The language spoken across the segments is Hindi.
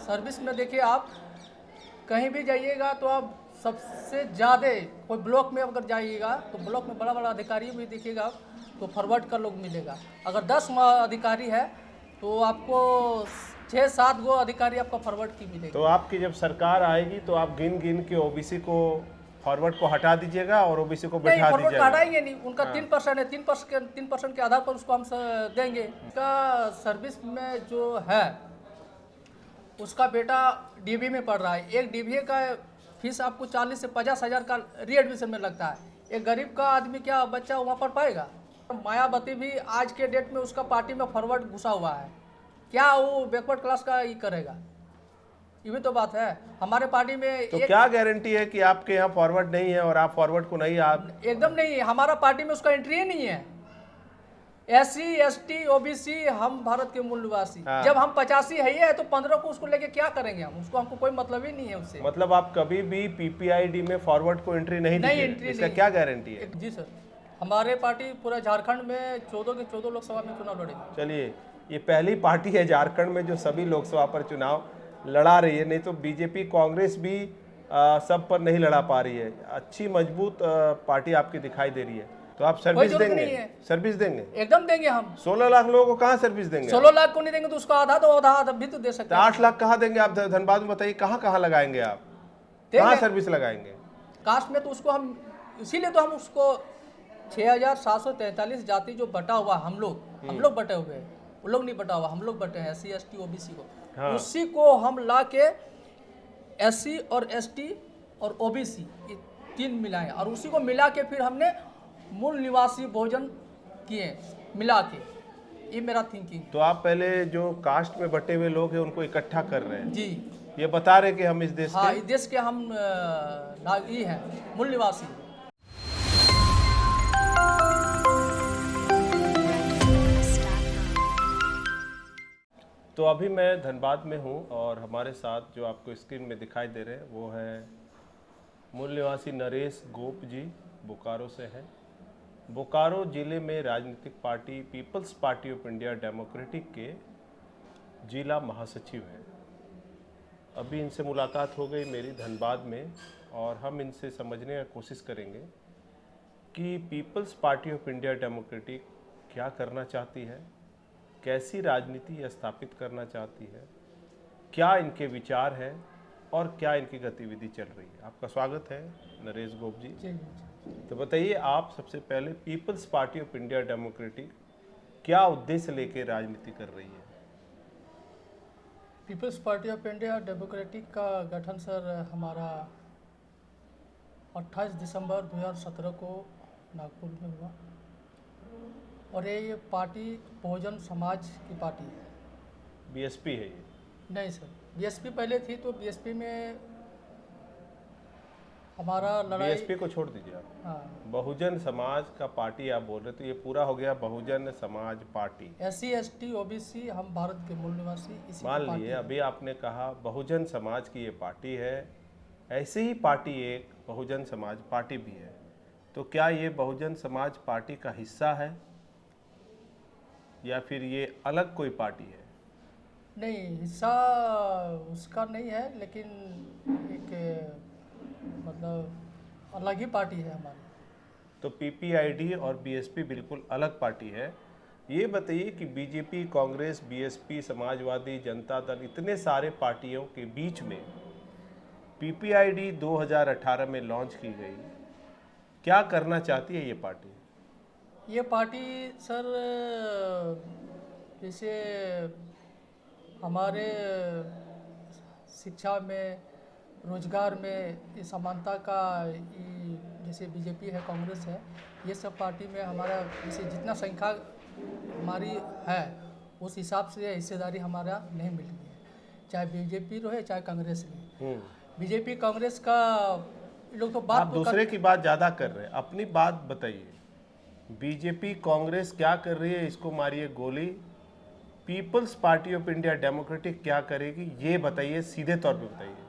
सर्विस में देखिए, आप कहीं भी जाइएगा तो आप सबसे ज़्यादा कोई ब्लॉक में अगर जाइएगा तो ब्लॉक में बड़ा बड़ा अधिकारी भी देखिएगा तो फॉरवर्ड का लोग मिलेगा। अगर 10 अधिकारी है तो आपको 6-7 गो अधिकारी आपका फॉरवर्ड की मिलेगी। तो आपकी जब सरकार आएगी तो आप गिन गिन के ओबीसी को फॉरवर्ड को हटा दीजिएगा और ओबीसी को नहीं, बैठा फॉरवर्ड दीजिएगा। हटाएंगे नहीं, उनका 3% है, 3% के आधार पर उसको हम देंगे। उसका सर्विस में जो है उसका बेटा डीबी में पढ़ रहा है, एक डीबी का फीस आपको 40 से 50 हज़ार का रीएडमिशन में लगता है। एक गरीब का आदमी क्या बच्चा वहाँ पढ़ पाएगा? मायावती भी आज के डेट में उसका पार्टी में फॉरवर्ड घुसा हुआ है, क्या वो बैकवर्ड क्लास का ये करेगा? ये भी तो बात है। हमारे पार्टी में तो क्या गारंटी है कि आपके यहाँ फॉरवर्ड नहीं है और आप फॉरवर्ड को नहीं आप एकदम नहीं, हमारा पार्टी में उसका एंट्री ही नहीं है। SC ST OBC हम भारत के मूल निवासी। जब हम 85 है तो 15 को उसको लेके क्या करेंगे हम? उसको हमको कोई मतलब ही नहीं है उससे। मतलब आप कभी भी पीपीआईडी में फॉरवर्ड को एंट्री नहीं दीजिए, इसका क्या गारंटी है? जी सर, हमारे पार्टी पूरा झारखंड में 14 के 14 लोकसभा में चुनाव लड़ेगी। चलिए, ये पहली पार्टी है झारखंड में जो सभी लोकसभा पर चुनाव लड़ा रही है, नहीं तो बीजेपी कांग्रेस भी सब पर नहीं लड़ा पा रही है। अच्छी मजबूत पार्टी आपकी दिखाई दे रही है। तो आप सर्विस देंगे? सर्विस देंगे? एकदम देंगे हम। 16 लाख लोगों को कहाँ सर्विस देंगे? 16 लाख को नहीं देंगे तो उसका आधा भी तो दे सकते हैं। 8 लाख कहाँ देंगे आप? धनबाद में बताइए, कहाँ कहाँ लगाएंगे आप? कहाँ सर्विस लगाएंगे? कास्ट में तो उसको हम, इसीलिए तो हम उसको 6743 जाति जो बटा हुआ हम लोग बटे हुए हैं, वो लोग नहीं बटा हुआ, हम लोग बटे हैं SC ST OBC को। हाँ। उसी को हम ला के SC और ST और OBC ये 3 मिलाए और उसी को मिला के फिर हमने मूल निवासी बहुजन किए मिला के। ये मेरा थिंकिंग। तो आप पहले जो कास्ट में बटे हुए लोग हैं उनको इकट्ठा कर रहे हैं जी, ये बता रहे कि हम इस देश हाँ, इस देश के हम नागरिक हैं, मूल निवासी। तो अभी मैं धनबाद में हूँ और हमारे साथ जो आपको स्क्रीन में दिखाई दे रहे हैं वो है मूल निवासी नरेश गोप जी, बोकारो से हैं। बोकारो ज़िले में राजनीतिक party People's Party of India Democratic के जिला महासचिव हैं। अभी इनसे मुलाकात हो गई मेरी धनबाद में और हम इनसे समझने की कोशिश करेंगे कि People's Party of India Democratic क्या करना चाहती है, कैसी राजनीति स्थापित करना चाहती है, क्या इनके विचार हैं और क्या इनकी गतिविधि चल रही है। आपका स्वागत है नरेश गोप जी। तो बताइए, आप सबसे पहले People's Party of India Democratic क्या उद्देश्य लेकर राजनीति कर रही है? People's Party of India Democratic का गठन सर हमारा 28 दिसंबर 2017 को नागपुर में हुआ और ये पार्टी बहुजन समाज की पार्टी है। बीएसपी है ये? नहीं सर, बीएसपी पहले थी तो बीएसपी में हमारा लड़ाई। बीएसपी को छोड़ दीजिए आप। हाँ, बहुजन समाज का पार्टी आप बोल रहे, तो ये पूरा हो गया Bahujan Samaj party. SC ST OBC हम भारत के मूल निवासी इसी मान लिए अभी आपने कहा बहुजन समाज की ये पार्टी है, ऐसी ही पार्टी एक बहुजन समाज पार्टी भी है, तो क्या ये बहुजन समाज पार्टी का हिस्सा है या फिर ये अलग कोई पार्टी है? नहीं, हिस्सा उसका नहीं है, लेकिन एक मतलब अलग ही पार्टी है हमारी। तो पीपीआईडी और बीएसपी बिल्कुल अलग पार्टी है। ये बताइए कि बीजेपी, कांग्रेस, बीएसपी, समाजवादी, जनता दल, इतने सारे पार्टियों के बीच में पीपीआईडी 2018 में लॉन्च की गई, क्या करना चाहती है ये पार्टी? ये पार्टी सर जैसे हमारे शिक्षा में, रोजगार में ये समानता का, जैसे बीजेपी है, कांग्रेस है, ये सब पार्टी में हमारा जैसे जितना संख्या हमारी है उस हिसाब से हिस्सेदारी हमारा नहीं मिल रही है, चाहे बीजेपी रहे चाहे कांग्रेस रहे। बीजेपी कांग्रेस का लोग तो बात, आप दूसरे की बात ज़्यादा कर रहे हैं, अपनी बात बताइए। बीजेपी कांग्रेस क्या कर रही है, इसको मारिए गोली। People's Party of India Democratic क्या करेगी, ये बताइए, सीधे तौर पे बताइए।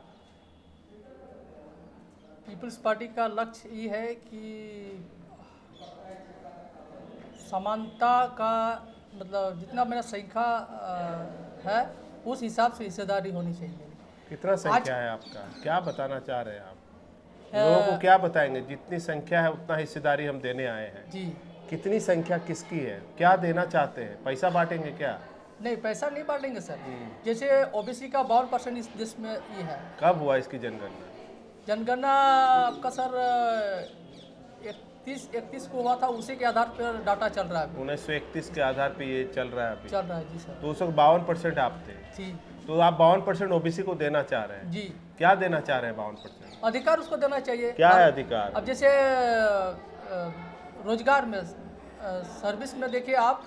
पीपल्स पार्टी का लक्ष्य ये है कि समानता का, मतलब जितना मेरा संख्या है उस हिसाब से हिस्सेदारी होनी चाहिए। कितना संख्या है आपका, क्या बताना चाह रहे हैं आप? लोगों को क्या बताएंगे? जितनी संख्या है उतना हिस्सेदारी हम देने आए हैं। जी कितनी संख्या किसकी है, क्या देना चाहते हैं? पैसा बांटेंगे क्या? नहीं, पैसा नहीं बांटेंगे सर। जैसे ओबीसी का 52% इस देश में ये है। कब हुआ इसकी जनगणना? जनगणना आपका सर 31 को हुआ था, उसी के आधार पर डाटा चल रहा है अभी। 1931 के आधार पे ये चल रहा है अभी। चल रहा है जी सर। तो उस वक्त 52% आप थे, जी तो आप 52% ओबीसी को देना चाह रहे हैं। जी, क्या देना चाह रहे हैं 52%? अधिकार उसको देना चाहिए। क्या है अधिकार? अब जैसे रोजगार में सर्विस में देखिए, आप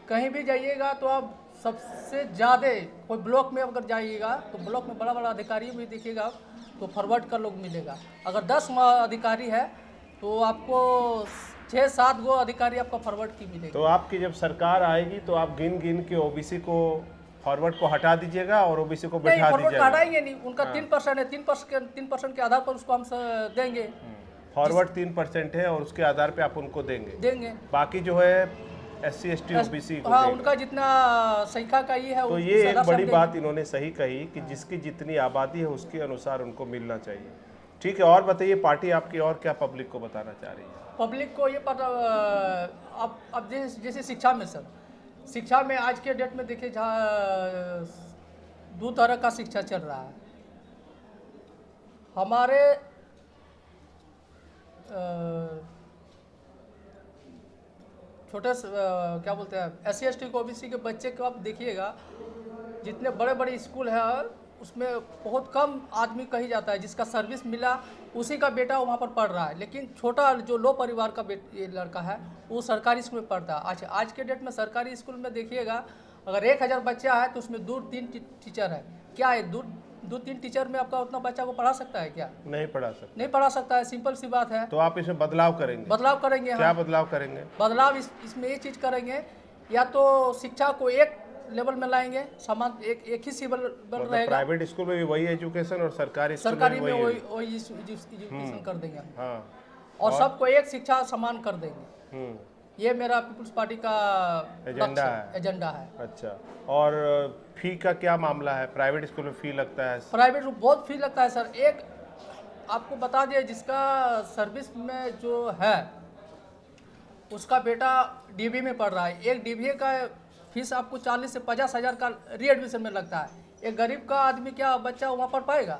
कहीं भी जाइएगा तो आप सबसे ज़्यादा कोई ब्लॉक में अगर जाइएगा तो ब्लॉक में बड़ा बड़ा अधिकारी भी देखिएगा आप, तो फॉरवर्ड का लोग मिलेगा। अगर 10 अधिकारी है तो आपको 6-7 गो अधिकारी आपका फॉरवर्ड की मिलेगी। तो आपकी जब सरकार आएगी तो आप गिन गिन के ओबीसी को फॉरवर्ड को हटा दीजिएगा और ओबीसी को नहीं, बैठा फॉरवर्ड दीजिएगा। हटाएंगे नहीं, उनका 3% है, 3% के आधार पर उसको हम देंगे। फॉरवर्ड 3% है और उसके आधार पे आप उनको देंगे। बाकी जो है SC ST ओबीसी को हाँ, देंगे। उनका जितना संख्या का ये है तो उस ये एक आधार से बड़ी हम बात इन्होंने सही कही कि जिसकी जितनी आबादी है उसके अनुसार उनको मिलना चाहिए। ठीक है, और बताइए पार्टी आपकी और क्या पब्लिक को बताना चाह रही है? पब्लिक को ये पता अब जैसे शिक्षा में सर, शिक्षा में आज के डेट में देखिए जहाँ 2 तरह का शिक्षा चल रहा है। हमारे छोटे क्या बोलते हैं SC ST को ओबीसी के बच्चे को आप देखिएगा, जितने बड़े बड़े स्कूल है उसमें बहुत कम आदमी कही जाता है जिसका सर्विस मिला, उसी का बेटा वहाँ पर पढ़ रहा है। लेकिन छोटा जो लो परिवार का ये लड़का है वो सरकारी स्कूल में पढ़ता है। अच्छा, आज के डेट में सरकारी स्कूल में देखिएगा, अगर 1000 बच्चा है तो उसमें 2-3 टीचर है। क्या है 2-3 टीचर में आपका उतना बच्चा को पढ़ा सकता है क्या? नहीं पढ़ा सकते। नहीं पढ़ा सकता है, सिंपल सी बात है। तो आप इसमें बदलाव करेंगे? बदलाव करेंगे। क्या हाँ, बदलाव करेंगे? बदलाव इसमें ये चीज़ करेंगे, या तो शिक्षा को एक लेवल में लाएंगे, समान एक ही सिविल बन रहेगा। प्राइवेट स्कूल में भी वही एजुकेशन और सरकारी में वही एजुकेशन कर देंगे। हाँ, और सबको एक शिक्षा समान कर देंगे। ये मेरा पीपुल्स पार्टी का एजेंडा है। अच्छा, और फी का क्या मामला है? प्राइवेट स्कूल में फी लगता है? प्राइवेट में बहुत फी लगता है सर। एक आपको बता दिए, जिसका सर्विस में जो है उसका बेटा डीबी में पढ़ रहा है, एक डीबीए का फीस आपको 40 से 50 हज़ार का रीएडमिशन में लगता है। एक गरीब का आदमी क्या बच्चा वहाँ पढ़ पाएगा?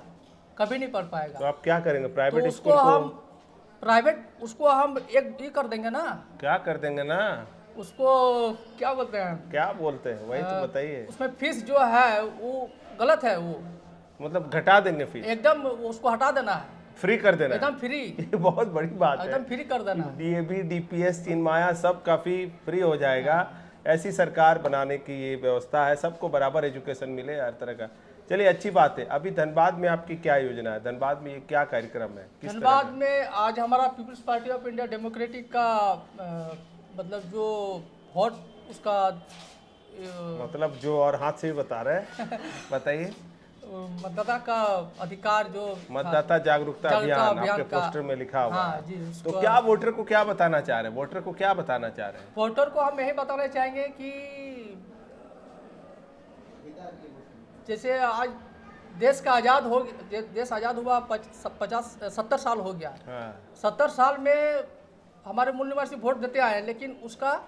कभी नहीं पढ़ पाएगा। तो आप क्या करेंगे? प्राइवेट तो स्कूल को उसको हम एक ये कर देंगे ना। क्या कर देंगे ना? उसको क्या बोलते हैं? क्या बोलते हैं वही तो बताइए। उसमें फीस जो है वो गलत है, वो मतलब घटा देंगे फीस? एकदम उसको हटा देना है, फ्री कर देना, एकदम फ्री। ये बहुत बड़ी बात है, एकदम फ्री कर देना। डीएवी डीपीएस चिन्माया सब काफी फ्री हो जाएगा। ऐसी सरकार बनाने की ये व्यवस्था है, सबको बराबर एजुकेशन मिले हर तरह का। चलिए, अच्छी बात है। अभी धनबाद में आपकी क्या योजना है? धनबाद में ये क्या कार्यक्रम है? धनबाद में आज हमारा People's Party of India Democratic का मतलब जो वोट उसका मतलब जो और हाथ से भी बता रहे हैं बताइए। मतदाता का अधिकार, जो मतदाता जागरूकता अभियान आपके पोस्टर में लिखा हुआ है। जी, तो क्या वोटर को क्या बताना चाह रहे हैं? वोटर को क्या बताना चाह रहे हैं? वोटर को हम यही बताना चाहेंगे कि जैसे आज देश आज़ाद हुआ 70 साल हो गया। 70 साल में हमारे मूल निवासी वोट देते आए हैं, लेकिन उसका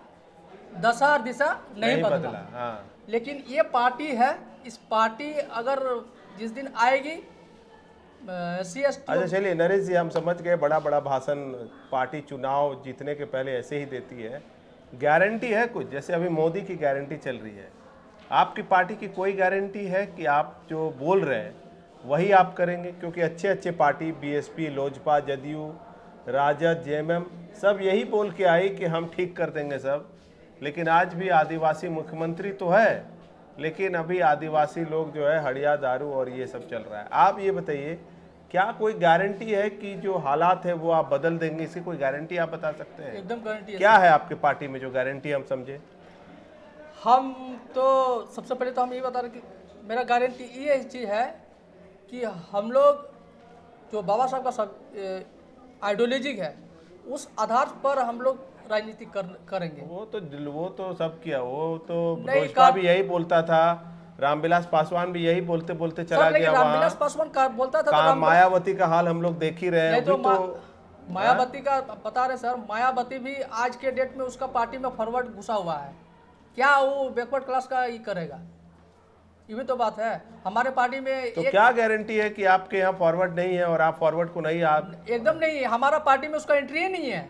दशा और दिशा नहीं बदला। लेकिन ये पार्टी है, इस पार्टी अगर जिस दिन आएगी अच्छा चलिए नरेश जी, हम समझ गए, बड़ा बड़ा भाषण पार्टी चुनाव जीतने के पहले ऐसे ही देती है। गारंटी है कुछ? जैसे अभी मोदी की गारंटी चल रही है, आपकी पार्टी की कोई गारंटी है कि आप जो बोल रहे हैं वही आप करेंगे? क्योंकि अच्छे अच्छे party BSP, Lojpa, JDU, RJD, JMM सब यही बोल के आई कि हम ठीक कर देंगे सब। लेकिन आज भी आदिवासी मुख्यमंत्री तो है, लेकिन अभी आदिवासी लोग जो है हड़िया दारू और ये सब चल रहा है। आप ये बताइए, क्या कोई गारंटी है कि जो हालात है वो आप बदल देंगे? इसकी कोई गारंटी आप बता सकते हैं? एकदम गारंटी है। क्या है आपके पार्टी में जो गारंटी हम समझे? हम तो सबसे पहले तो हम ये बता रहे कि मेरा गारंटी ये चीज़ है कि हम लोग जो बाबा साहब का आइडियोलॉजी है उस आधार पर हम लोग राजनीति करेंगे। वो तो सब किया, वो तो लोजपा भी यही बोलता था, रामविलास पासवान भी यही बोलते बोलते सर चला लेकिन गया रामविलास वहाँ। पासवान का बोलता था तो मायावती का हाल हम लोग देख ही रहे हैं नहीं तो अभी तो। मायावती का बता रहे सर, मायावती भी आज के डेट में उसका पार्टी में फॉरवर्ड घुसा हुआ है, क्या वो बैकवर्ड क्लास का ही करेगा? ये भी तो बात है। हमारे पार्टी में तो क्या गारंटी है कि आपके यहाँ फॉरवर्ड नहीं है और आप फॉरवर्ड को नहीं आप एकदम नहीं है, हमारा पार्टी में उसका एंट्री ही नहीं है।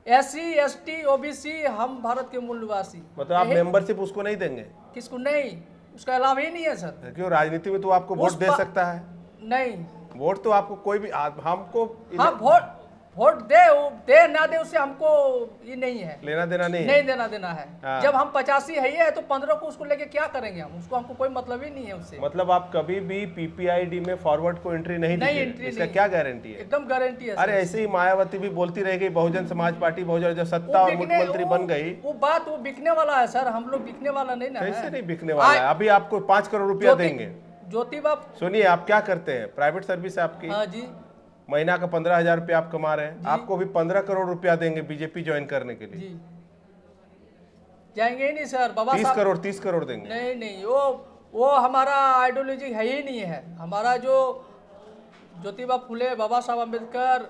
SC ST OBC हम भारत के मूल निवासी, मतलब आप मेंबरशिप उसको नहीं देंगे? किसको नहीं, उसका अलावा ही नहीं है सर। क्यों, राजनीति में तो आपको वोट दे सकता है। नहीं, वोट तो आपको कोई भी हमको हाँ वोट दे ना दे उससे हमको ये नहीं है, लेना देना नहीं नहीं देना देना है। हाँ। जब हम 85 है तो 15 को उसको लेके क्या करेंगे हम, उसको हमको कोई मतलब ही नहीं है उससे। मतलब आप कभी भी PPID में फॉरवर्ड को एंट्री नहीं नहीं, दीजिए, एंट्री इसका नहीं। क्या गारंटी है? एकदम गारंटी है अरे सर। ऐसे ही मायावती भी बोलती रह गई, बहुजन समाज पार्टी बहुजन जब सत्ता और मुख्यमंत्री बन गई। वो बिकने वाला है सर, हम लोग बिकने वाला नहीं ना कैसे है। नहीं बिकने वाला है? अभी आपको 5 करोड़ रुपया देंगे। ज्योतिबा, सुनिए, आप क्या करते हैं, प्राइवेट सर्विस है आपकी, हाँ जी, महीना का 15,000 रुपया आप कमा रहे हैं, आपको भी 15 करोड़ रुपया देंगे बीजेपी ज्वाइन करने के लिए। जी जाएंगे ही नहीं सर, बाबा 30 करोड़ देंगे। नहीं वो हमारा आइडियोलॉजी है ही नहीं है। हमारा जो ज्योतिबा फुले, बाबा साहब अम्बेडकर,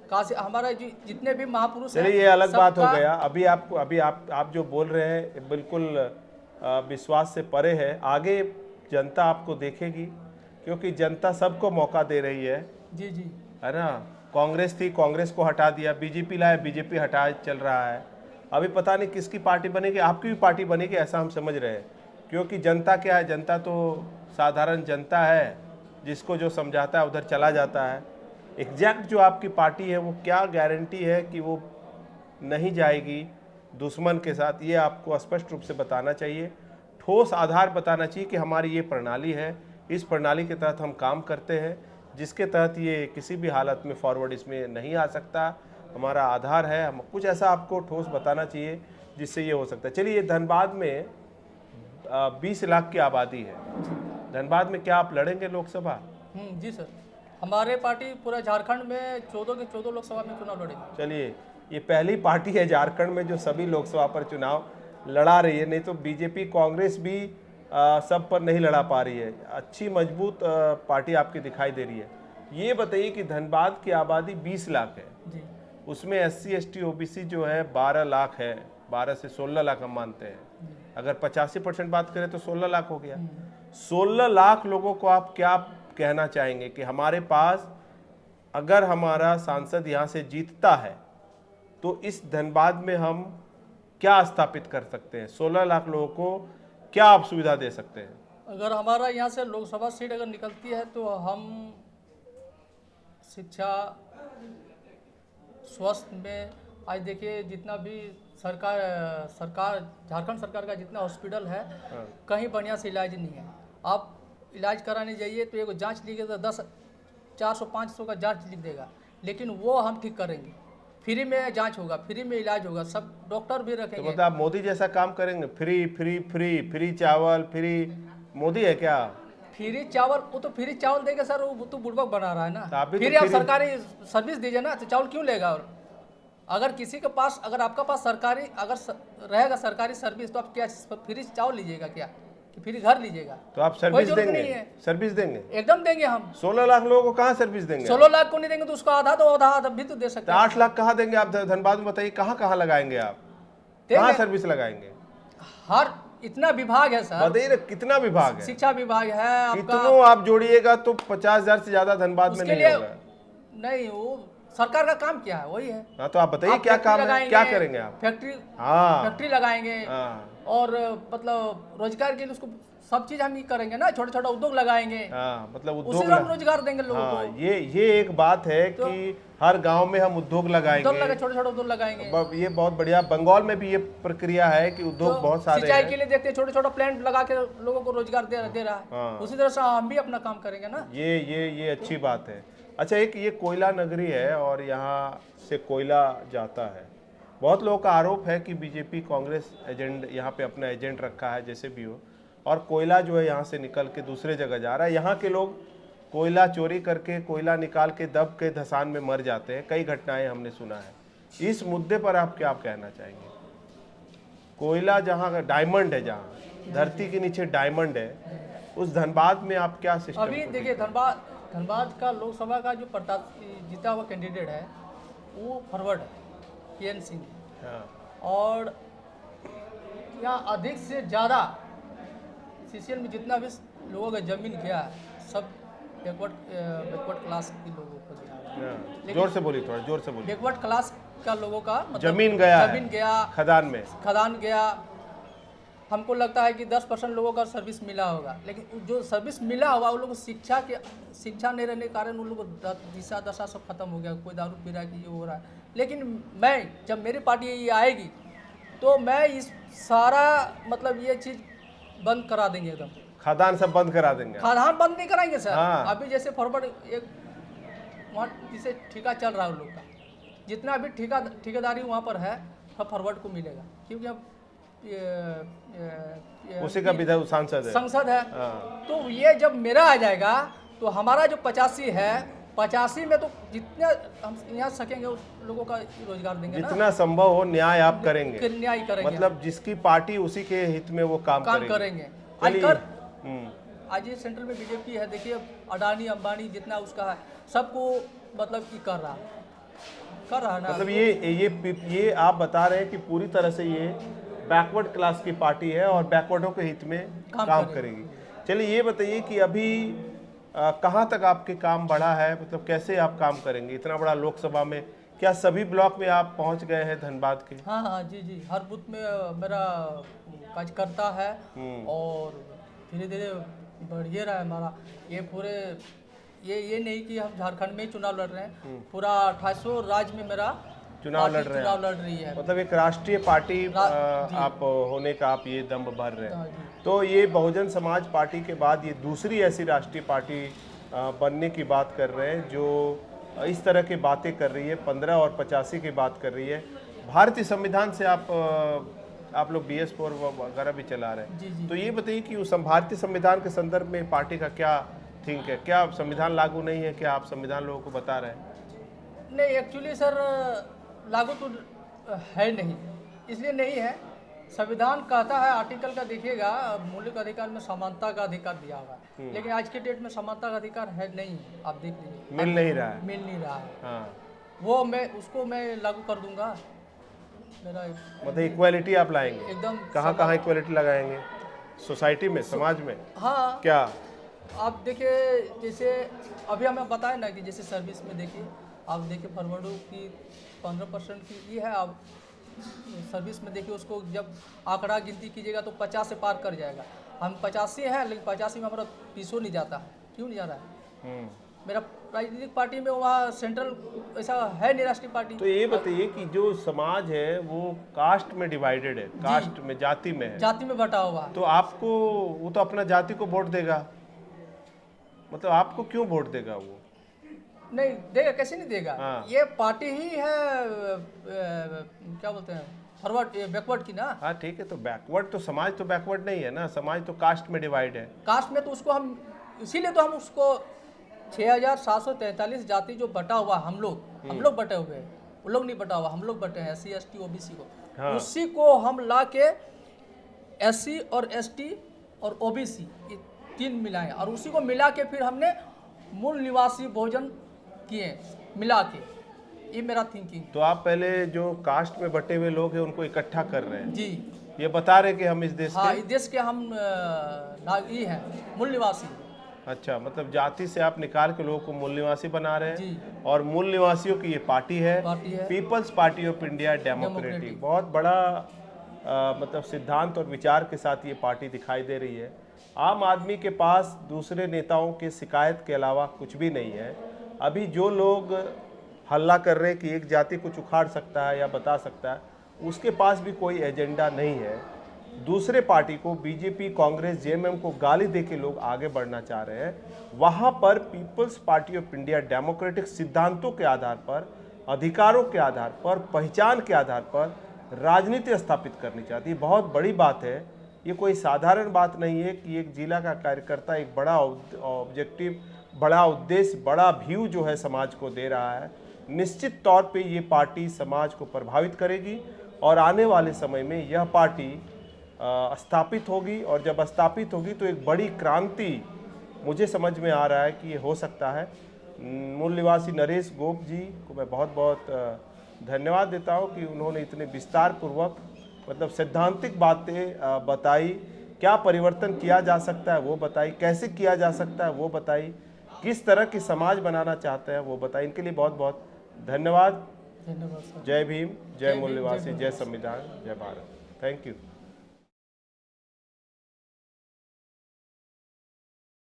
काशी, हमारा जितने भी महापुरुष हैं, चलिए ये अलग बात हो गया। अभी आप जो बोल रहे हैं बिल्कुल विश्वास से परे है। आगे जनता आपको देखेगी, क्योंकि जनता सबको मौका दे रही है। जी जी, है ना, कांग्रेस थी, कांग्रेस को हटा दिया, बीजेपी लाया, बीजेपी हटा चल रहा है। अभी पता नहीं किसकी पार्टी बनेगी, आपकी भी पार्टी बनेगी ऐसा हम समझ रहे हैं। क्योंकि जनता क्या है, जनता तो साधारण जनता है, जिसको जो समझाता है उधर चला जाता है। एग्जैक्ट जो आपकी पार्टी है वो क्या गारंटी है कि वो नहीं जाएगी दुश्मन के साथ, ये आपको स्पष्ट रूप से बताना चाहिए। ठोस आधार बताना चाहिए कि हमारी ये प्रणाली है, इस प्रणाली के तहत हम काम करते हैं, जिसके तहत ये किसी भी हालत में फॉरवर्ड इसमें नहीं आ सकता। हमारा आधार है, हम कुछ ऐसा आपको ठोस बताना चाहिए जिससे ये हो सकता है। चलिए, धनबाद में 20 लाख की आबादी है। धनबाद में क्या आप लड़ेंगे लोकसभा? जी सर, हमारे पार्टी पूरा झारखंड में 14 के 14 लोकसभा में चुनाव लड़ेगी। चलिए, ये पहली पार्टी है झारखंड में जो सभी लोकसभा पर चुनाव लड़ा रही है, नहीं तो बीजेपी कांग्रेस भी सब पर नहीं लड़ा पा रही है। अच्छी मजबूत पार्टी आपकी दिखाई दे रही है। ये बताइए कि धनबाद की आबादी 20 लाख है जी, उसमें SC ST OBC जो है 12 लाख है, 12 से 16 लाख हम मानते हैं। अगर 85% बात करें तो 16 लाख हो गया। 16 लाख लोगों को आप क्या कहना चाहेंगे कि हमारे पास अगर हमारा सांसद यहाँ से जीतता है तो इस धनबाद में हम क्या स्थापित कर सकते हैं? 16 लाख लोगों को क्या आप सुविधा दे सकते हैं? अगर हमारा यहाँ से लोकसभा सीट अगर निकलती है तो हम शिक्षा, स्वास्थ्य में, आज देखिए जितना भी सरकार झारखंड सरकार का जितना हॉस्पिटल है, कहीं बढ़िया से इलाज नहीं है। आप इलाज कराने जाइए तो एक जांच लिखेगा 400-500 का जांच लिख देगा, लेकिन वो हम ठीक करेंगे। फ्री में जांच होगा, फ्री में इलाज होगा, सब डॉक्टर भी रखेंगे। तो मतलब आप मोदी जैसा काम करेंगे? फ्री फ्री फ्री फ्री चावल फ्री, मोदी है क्या? फ्री चावल, वो तो फ्री चावल देगा सर, वो तो बुड़बक बना रहा है ना। आप भी तो फिर आप फ्री- सरकारी सर्विस दीजिए ना, तो चावल क्यों लेगा? और अगर किसी के पास, अगर आपका पास सरकारी रहेगा सरकारी सर्विस, तो आप क्या फ्री चावल लीजिएगा क्या, कि फ्री घर लीजिएगा? तो आप कोई सर्विस जरूरत देंगे? नहीं है। सर्विस देंगे? एकदम देंगे हम। 16 लाख लोगों को कहाँ सर्विस देंगे? 16 लाख को नहीं देंगे तो उसका आधा तो आधा भी तो दे सकते तो हैं। 8 लाख कहाँ देंगे आप धनबाद में? बताइए कहाँ कहाँ लगाएंगे आप? कहाँ सर्विस लगाएंगे? हर इतना विभाग है सर, बताइए ना, कितना विभाग है? शिक्षा विभाग है आपका, कितनों आप जोड़िएगा तो 50,000 से ज्यादा धनबाद में उसके नहीं लिए होगा। नहीं, वो सरकार का काम क्या है, वही है। हाँ, तो आप बताइए आप क्या फैक्ट्री काम है, लगाएंगे, क्या करेंगे आप? हाँ फैक्ट्री लगाएंगे, हाँ और मतलब रोजगार के लिए उसको सब चीज हम ही करेंगे ना, छोटा छोटा उद्योग लगाएंगे, हाँ, मतलब उसी उद्योग में हम रोजगार देंगे लोगों हाँ, को। ये एक बात है कि हर गांव में हम उद्योग लगाएंगे। छोटे छोटे उद्योग लगाएंगे। ये बहुत बढ़िया। बंगाल में भी ये प्रक्रिया है कि उद्योग बहुत सारे सिंचाई हैं। के लिए देखते हैं, छोटे छोटा प्लांट लगा के लोगों को रोजगार दे रहा है। हाँ। उसी तरह से हम भी अपना काम करेंगे ना। ये अच्छी बात है। अच्छा, एक ये कोयला नगरी है और यहाँ से कोयला जाता है। बहुत लोगों का आरोप है कि बीजेपी कांग्रेस एजेंट यहाँ पे अपना एजेंट रखा है, जैसे भी हो, और कोयला जो है यहाँ से निकल के दूसरे जगह जा रहा है। यहाँ के लोग कोयला चोरी करके, कोयला निकाल के दब के धसान में मर जाते हैं। कई घटनाएं हमने सुना है। इस मुद्दे पर आप क्या कहना चाहेंगे? कोयला जहाँ डायमंड है, जहाँ धरती के नीचे डायमंड है, उस धनबाद में आप क्या सिस्टम अभी देखिए धनबाद का लोकसभा का जो जीता हुआ कैंडिडेट है वो फॉरवर्ड है, PN सिंह है। हाँ। और यहाँ अधिक से ज़्यादा CCL में जितना भी लोगों का जमीन गया है सब बैकवर्ड क्लास के लोगों को गया है। हाँ। जोर से बोली, थोड़ा जोर से बोली। बैकवर्ड क्लास का लोगों का मतलब जमीन गया खदान गया। हमको लगता है कि 10% लोगों का सर्विस मिला होगा, लेकिन जो सर्विस मिला होगा उन लोगों को शिक्षा नहीं रहने के कारण उन लोगों को दिशा दशा सब खत्म हो गया। कोई दारू पी रहा है कि ये हो रहा है। लेकिन मैं जब मेरी पार्टी ये आएगी तो मैं इस सारा मतलब ये चीज़ बंद करा देंगे एकदम। खदान सब बंद करा देंगे? खदान बंद नहीं कराएंगे सर। हाँ। अभी जैसे फॉरवर्ड एक वहाँ जिसे ठेका चल रहा है उन लोग का, जितना भी ठेकेदारी वहाँ पर है सब फॉरवर्ड को मिलेगा, क्योंकि अब उसी का विधायक सांसद है। हाँ। तो ये जब मेरा आ जाएगा तो हमारा जो 85 है 85 में तो जितने हम यहाँ सकेंगे उस लोगों का रोजगार देंगे, जितना संभव हो न्याय आप करेंगे। न्याय करेंगे, मतलब जिसकी पार्टी उसी के हित में वो काम करेंगे। आज ये सेंट्रल में बीजेपी है, देखिए अडानी अंबानी जितना उसका है सबको मतलब कि कर रहा है ना। मतलब ये आप बता रहे हैं कि पूरी तरह से ये बैकवर्ड क्लास की पार्टी है और बैकवर्डों के हित में काम करेगी। चलिए ये बताइए कि अभी कहाँ तक आपके काम बढ़ा है, मतलब कैसे आप काम करेंगे इतना बड़ा लोकसभा में? क्या सभी ब्लॉक में आप पहुँच गए हैं धनबाद के? हाँ जी, हर बूथ में मेरा कार्यकर्ता है और धीरे धीरे बढ़िए रहा है हमारा। ये पूरे ये नहीं कि हम झारखंड में ही चुनाव लड़ रहे हैं, पूरा 28 राज्य में मेरा चुनाव लड़ रही है। मतलब एक राष्ट्रीय पार्टी आप होने का आप ये दम भर रहे हैं। तो ये बहुजन समाज पार्टी के बाद ये दूसरी ऐसी राष्ट्रीय पार्टी बनने की बात कर रहे हैं जो इस तरह की बातें कर रही है, 15 और 85 की बात कर रही है। भारतीय संविधान से आप लोग BS4 वगैरह भी चला रहे हैं। तो ये बताइए कि उस भारतीय संविधान के संदर्भ में पार्टी का क्या थिंक है? क्या संविधान लागू नहीं है? क्या आप संविधान लोगों को बता रहे हैं? नहीं, एक्चुअली सर लागू तो है नहीं, इसलिए नहीं है। संविधान कहता है आर्टिकल का देखिएगा, मौलिक अधिकार में समानता का अधिकार दिया हुआ है, लेकिन आज के डेट में समानता का अधिकार है नहीं। आप देख लीजिए, मिल नहीं रहा है। हाँ। वो उसको मैं लागू कर दूंगा। मेरा मतलब इक्वालिटी आप लाएंगे एकदम। कहाँ इक्वालिटी लगाएंगे? सोसाइटी में, समाज में? हाँ। क्या आप देखिए, जैसे अभी हमें बताया ना कि जैसे सर्विस में देखिए, आप देखिए फॉरवर्डों की 15% की ये है। आप सर्विस में देखिए, उसको जब आंकड़ा गिनती कीजिएगा तो 50 से पार कर जाएगा। हम 85 हैं, लेकिन 85 में हमारा पीछो नहीं जाता। क्यों नहीं जा रहा है? मेरा राजनीतिक पार्टी में वहाँ सेंट्रल ऐसा है नहीं राष्ट्रीय पार्टी। तो ये बताइए कि जो समाज है वो कास्ट में डिवाइडेड है, कास्ट में, जाति में है, जाति में बटा हुआ। तो आपको वो तो अपना जाति को वोट देगा, मतलब आपको क्यों वोट देगा? वो नहीं देगा, कैसे नहीं देगा? हाँ। ये पार्टी ही है क्या बोलते हैं, फॉरवर्ड बैकवर्ड की ना। हाँ ठीक है, तो बैकवर्ड तो समाज तो बैकवर्ड नहीं है ना, समाज तो कास्ट में डिवाइड है। कास्ट में तो उसको हम इसीलिए तो हम उसको 6743 जाति जो बटा हुआ हम लोग बटे हुए हैं, वो लोग नहीं बटा हुआ, हम लोग बटे हैं SC ST OBC को। हाँ। उसी को हम ला के SC और ST और OBC ये 3 मिलाए और उसी को मिला के फिर हमने मूल निवासी बहुजन किए मिला के। ये मेरा थिंकिंग। तो आप पहले जो कास्ट में बटे हुए लोग हैं उनको इकट्ठा कर रहे हैं जी, ये बता रहे कि हम इस देश हाँ, इस देश के हम नागरिक हैं, मूल निवासी। अच्छा, मतलब जाति से आप निकाल के लोगों को मूल निवासी बना रहे हैं जी। और मूल निवासियों की ये पार्टी है People's Party of India Democratic. बहुत बड़ा मतलब सिद्धांत और विचार के साथ ये पार्टी दिखाई दे रही है। आम आदमी के पास दूसरे नेताओं के शिकायत के अलावा कुछ भी नहीं है। अभी जो लोग हल्ला कर रहे हैं कि एक जाति कुछ उखाड़ सकता है या बता सकता है, उसके पास भी कोई एजेंडा नहीं है। दूसरे पार्टी को, बीजेपी, कांग्रेस, JMM को गाली दे के लोग आगे बढ़ना चाह रहे हैं। वहाँ पर People's Party of India Democratic सिद्धांतों के आधार पर, अधिकारों के आधार पर, पहचान के आधार पर राजनीति स्थापित करनी चाहती है। बहुत बड़ी बात है, ये कोई साधारण बात नहीं है कि एक जिला का कार्यकर्ता एक बड़ा ऑब्जेक्टिव, बड़ा उद्देश्य, बड़ा व्यू जो है समाज को दे रहा है। निश्चित तौर पे ये पार्टी समाज को प्रभावित करेगी और आने वाले समय में यह पार्टी स्थापित होगी, और जब स्थापित होगी तो एक बड़ी क्रांति मुझे समझ में आ रहा है कि ये हो सकता है। मूल निवासी नरेश गोप जी को मैं बहुत बहुत धन्यवाद देता हूँ कि उन्होंने इतने विस्तार पूर्वक मतलब सैद्धांतिक बातें बताई, क्या परिवर्तन किया जा सकता है वो बताई, कैसे किया जा सकता है वो बताई, किस तरह की समाज बनाना चाहते हैं वो बताई। इनके लिए बहुत बहुत धन्यवाद। धन्यवाद सर। जय भीम, जय मूल भीम, जय निवासी, मूल जय निवासी। संविधान, जय भारत। Thank you.